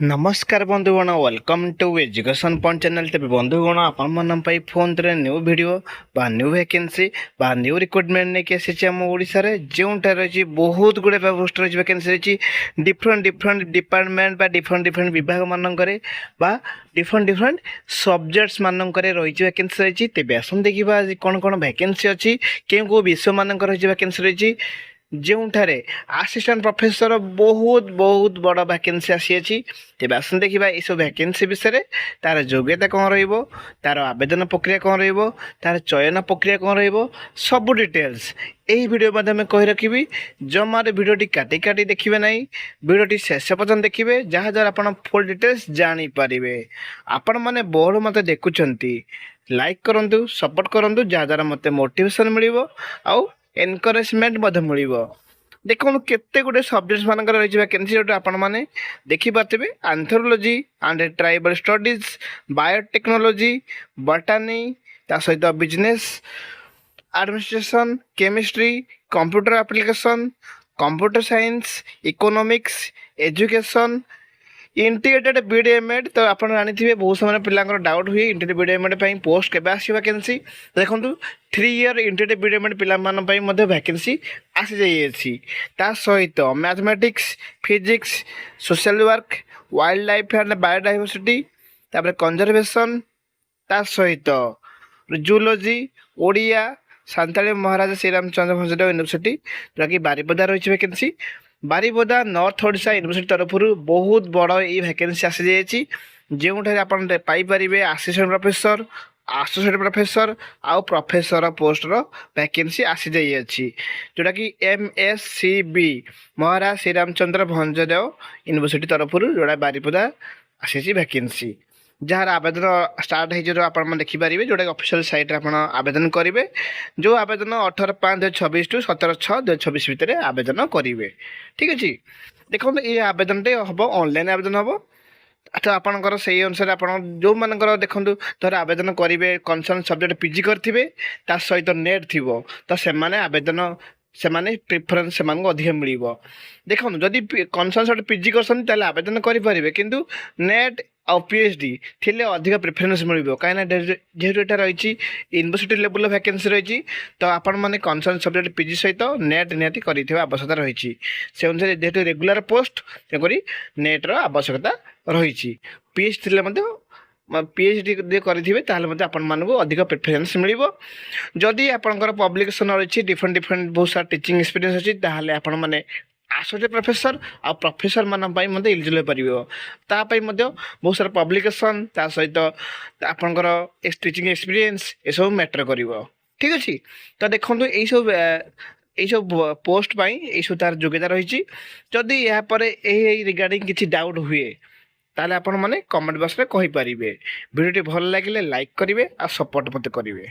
नमस्कार बंधुगण welcome to education point channel. तेज बंधुगण आपण फोन न्यू वीडियो बा न्यू वैकेंसी बा न्यू रिक्रुटमेंट नहीं आसी आम ओडिशा जो रही बहुत गुड़े पोस्ट रही वैकेंसी रही डिफरेंट डिफरेंट डिपार्टमेंट बा डिफरेंट डिफरेंट विभाग मानक डिफरेंट डिफरेंट सब्जेक्ट्स मानक रही वैकेंसी रही। तेज आस देखा आज कौन कौन वैकेंसी अच्छी क्यों कौ विषय मानक रही वैकेंसी रही जोठारे आसिस्टांट प्रोफेसर बहुत बहुत बड़ वैकेंसी आसी। तेज आस देखा ये सब वैकेंसी विषय तार योग्यता कौन रार आवेदन प्रक्रिया कौन रार चयन प्रक्रिया कौन सब डिटेल्स यही वीडियो माध्यम कही रखी। जमार वीडियोटी काटी काटी देखिए ना, वीडियोटी शेष पर्यटन देखिए जहाँद्वारा आप फुल डिटेल्स जानीपारे। आपण मैंने बहुत मत देखुंट लाइक करूँ सपोर्ट करूँ जहाँद्वारा मत मोटिवेशन मिल एनकरेजमेंट मिल। देखो केते गुटे सब्जेक्ट मानक रही वैकेंसी जो आपण मैंने देखिपे anthropology and tribal studies, biotechnology, botany, ता सहित business administration, chemistry, computer application, computer science, economics, education, integrated BEd MEd. तो आप जानी बहुत समय पिला डाउट हुए इंटीग्रेटेड बीडीएमएड पोस्ट केबे आसी वैकेंसी देखो 3 ईयर इंटीग्रेटेड बीडीएमएड पिला वैकेंसी आसी जाइए। ता सहित mathematics, physics, social work, wild life and biodiversity, तापर कंजर्वेशन, ता सहित जूलॉजी, ओडिया, सांताली महाराजा श्रीरामचंद्र भंजदेव यूनिवर्सिटी जोटा कि बारिपदा रही vacancy. Baripada north Odisha university तरफ बहुत बड़ ये वैकेंसी आसी जाइए जोठार आपरे आसिस्टेंट प्रोफेसर, एसोसिएट प्रोफेसर आउ प्रोफेसर पोस्टर वैकेंसी आसी जाइए जोटा कि MSCB महाराज श्रीरामचंद्र भंजदेव यूनिवर्सिटी तरफ जोड़ा बारिपदा आसी वैकेंसी जार आवेदन स्टार्ट हो आप देखिपारे जोटा ऑफिशियल साइट आप आवेदन करेंगे। जो आवेदन 18/5/2026 टू 17/6/2026 भितर आवेदन करेंगे। ठीक अच्छे देखो ये आवेदन हम ऑनलाइन आवेदन हम तो आपंकर से अनुसार आप जो मानकर देखो धर आवेदन करेंगे कनसर्न सब्जेक्ट पीजी करेंगे ता सहित नेट थी तो से आवेदन से प्रिफरेन्स से अधिक मिल। देखो जदि कनसर्न सब्जेक्ट पीजी कर आवेदन करेंगे किंतु नेट और PhD थिले अधिक प्रिफरेन्स मिल कहीं जेहेतु यहाँ रही यूनिवर्सिटी लेवल वैकेंसी रही तो आपण मैंने कनसर्न सब्जेक्ट पीजी सहित नेट निहाती कर आवश्यकता रही से अनुसार जेहेतु रेगुलर पोस्ट तेणुक नेट्र आवश्यकता रही। PhD PhD करेंगे आपको अधिक प्रिफरेन्स मिल। जदि आपंकर पब्लिकेशन रही डिफरेंट डिफरेंट बहुत सारा टीचिंग एक्सपीरियंस अच्छी ताहले आपण मैंने एसोसिएट प्रोफेसर आ प्रोफेसर मान एलिजिबल हो पारे बहुत सारा पब्लिकेशन ता सहित आपंकर टीचिंग एक्सपीरियंस ये सब मैटर कर। ठीक अच्छे तो देखो यही सब पोस्ट यही सब तार योग्यता रही। जदि यापर रिगार्डिंग किसी डाउट हुए ताले आपण माने कमेंट बॉक्स में कहि पारिबे। वीडियो भल लागिले लाइक करिवे आ सपोर्ट मते करिवे।